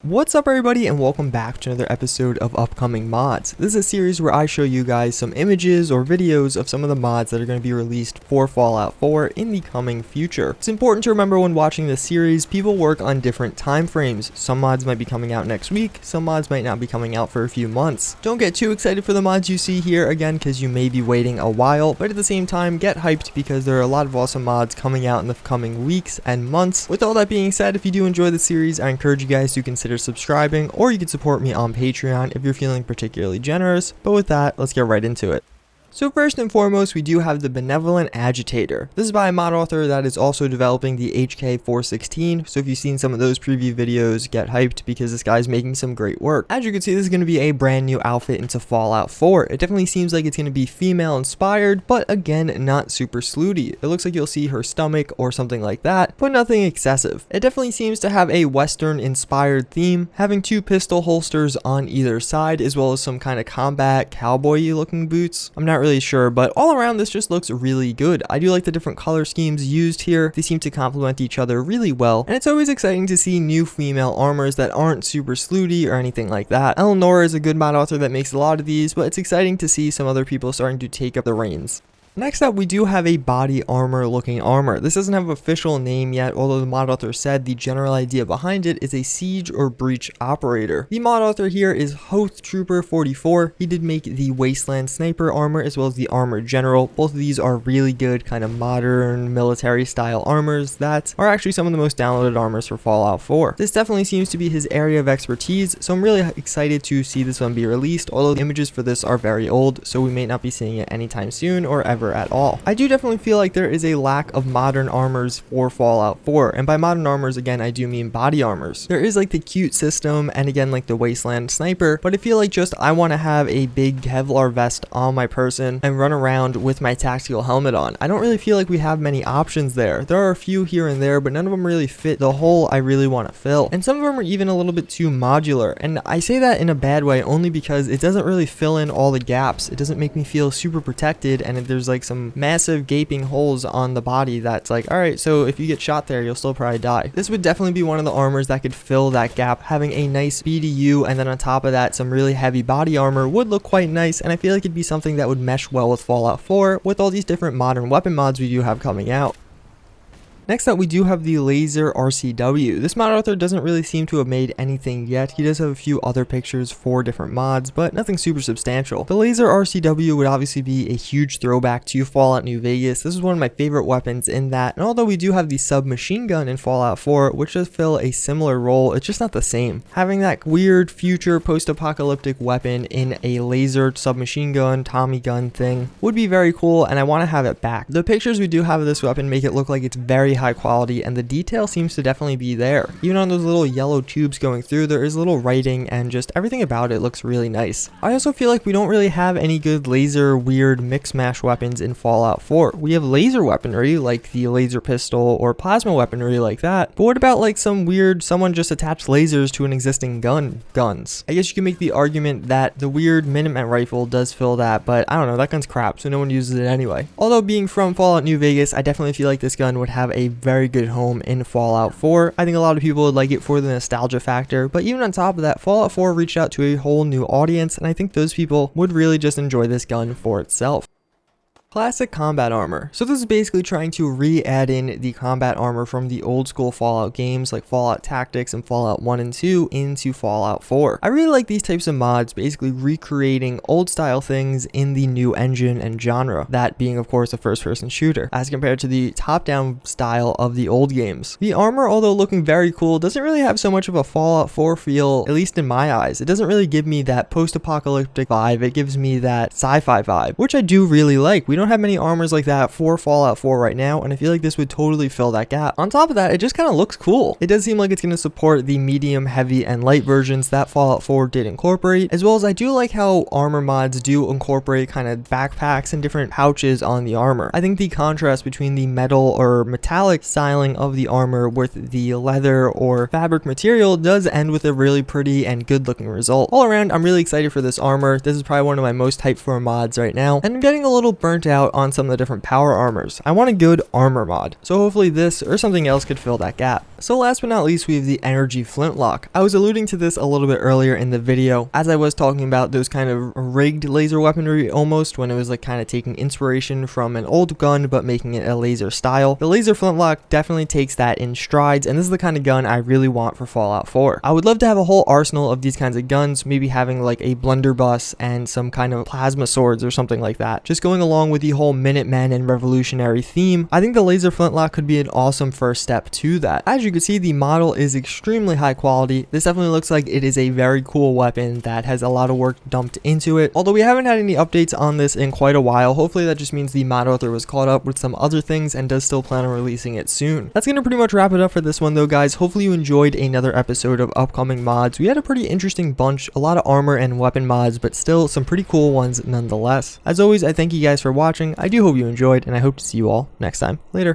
What's up everybody and welcome back to another episode of Upcoming Mods. This is a series where I show you guys some images or videos of some of the mods that are going to be released for Fallout 4 in the coming future. It's important to remember when watching this series, people work on different time frames. Some mods might be coming out next week, some mods might not be coming out for a few months. Don't get too excited for the mods you see here again because you may be waiting a while, but at the same time get hyped because there are a lot of awesome mods coming out in the coming weeks and months. With all that being said, if you do enjoy the series, I encourage you guys to consider subscribing, or you can support me on Patreon if you're feeling particularly generous. But with that, let's get right into it. So first and foremost, we do have the Benevolent Agitator. This is by a mod author that is also developing the HK416, so if you've seen some of those preview videos, get hyped because this guy's making some great work. As you can see, this is going to be a brand new outfit into Fallout 4. It definitely seems like it's going to be female inspired, but again, not super slutty. It looks like you'll see her stomach or something like that, but nothing excessive. It definitely seems to have a Western inspired theme, having two pistol holsters on either side, as well as some kind of combat cowboy-y looking boots. I'm not really sure, but all around this just looks really good. I do like the different color schemes used here. They seem to complement each other really well, and it's always exciting to see new female armors that aren't super slutty or anything like that. Eleanor is a good mod author that makes a lot of these, but it's exciting to see some other people starting to take up the reins. Next up, we do have a body armor looking armor. This doesn't have an official name yet, although the mod author said the general idea behind it is a siege or breach operator. The mod author here is Hoth Trooper 44. He did make the Wasteland Sniper armor as well as the Armor General. Both of these are really good kind of modern military style armors that are actually some of the most downloaded armors for Fallout 4. This definitely seems to be his area of expertise, so I'm really excited to see this one be released, although the images for this are very old, so we may not be seeing it anytime soon or ever at all. I do definitely feel like there is a lack of modern armors for Fallout 4, and by modern armors again I do mean body armors. There is like the cute system and again like the Wasteland Sniper, but I feel like just I want to have a big Kevlar vest on my person and run around with my tactical helmet on. I don't really feel like we have many options there. There are a few here and there, but none of them really fit the hole I really want to fill, and some of them are even a little bit too modular, and I say that in a bad way only because it doesn't really fill in all the gaps. It doesn't make me feel super protected, and if there's like some massive gaping holes on the body that's like, alright, so if you get shot there you'll still probably die. This would definitely be one of the armors that could fill that gap. Having a nice BDU and then on top of that some really heavy body armor would look quite nice, and I feel like it'd be something that would mesh well with Fallout 4 with all these different modern weapon mods we do have coming out. Next up, we do have the Laser RCW. This mod author doesn't really seem to have made anything yet. He does have a few other pictures for different mods, but nothing super substantial. The Laser RCW would obviously be a huge throwback to Fallout New Vegas. This is one of my favorite weapons in that, and although we do have the submachine gun in Fallout 4, which does fill a similar role, it's just not the same. Having that weird future post-apocalyptic weapon in a laser submachine gun, Tommy gun thing would be very cool, and I want to have it back. The pictures we do have of this weapon make it look like it's very high quality, and the detail seems to definitely be there. Even on those little yellow tubes going through, there is little writing, and just everything about it looks really nice. I also feel like we don't really have any good laser weird mix mash weapons in Fallout 4. We have laser weaponry like the laser pistol or plasma weaponry like that, but what about like some weird someone just attached lasers to an existing guns? I guess you can make the argument that the weird Minuteman rifle does fill that, but I don't know, that gun's crap, so no one uses it anyway. Although being from Fallout New Vegas, I definitely feel like this gun would have a very good home in Fallout 4. I think a lot of people would like it for the nostalgia factor, but even on top of that, Fallout 4 reached out to a whole new audience, and I think those people would really just enjoy this gun for itself. Classic combat armor. So this is basically trying to re-add in the combat armor from the old school Fallout games like Fallout Tactics and Fallout 1 and 2 into Fallout 4. I really like these types of mods, basically recreating old style things in the new engine and genre, that being of course a first person shooter, as compared to the top down style of the old games. The armor, although looking very cool, doesn't really have so much of a Fallout 4 feel, at least in my eyes. It doesn't really give me that post-apocalyptic vibe, it gives me that sci-fi vibe, which I do really like. We don't have many armors like that for Fallout 4 right now, and I feel like this would totally fill that gap. On top of that, it just kind of looks cool. It does seem like it's going to support the medium, heavy, and light versions that Fallout 4 did incorporate, as well as I do like how armor mods do incorporate kind of backpacks and different pouches on the armor. I think the contrast between the metal or metallic styling of the armor with the leather or fabric material does end with a really pretty and good looking result. All around, I'm really excited for this armor. This is probably one of my most hyped for mods right now, and I'm getting a little burnt out on some of the different power armors. I want a good armor mod, so hopefully this or something else could fill that gap. So last but not least, we have the energy flintlock. I was alluding to this a little bit earlier in the video as I was talking about those kind of rigged laser weaponry almost, when it was like kind of taking inspiration from an old gun but making it a laser style. The laser flintlock definitely takes that in strides, and this is the kind of gun I really want for Fallout 4. I would love to have a whole arsenal of these kinds of guns, maybe having like a blunderbuss and some kind of plasma swords or something like that. Just going along with the whole Minutemen and revolutionary theme, I think the laser flintlock could be an awesome first step to that. As you can see, the model is extremely high quality. This definitely looks like it is a very cool weapon that has a lot of work dumped into it. Although we haven't had any updates on this in quite a while, hopefully that just means the mod author was caught up with some other things and does still plan on releasing it soon. That's gonna pretty much wrap it up for this one though, guys. Hopefully you enjoyed another episode of upcoming mods. We had a pretty interesting bunch, a lot of armor and weapon mods, but still some pretty cool ones nonetheless. As always, I thank you guys for watching. I do hope you enjoyed, and I hope to see you all next time. Later.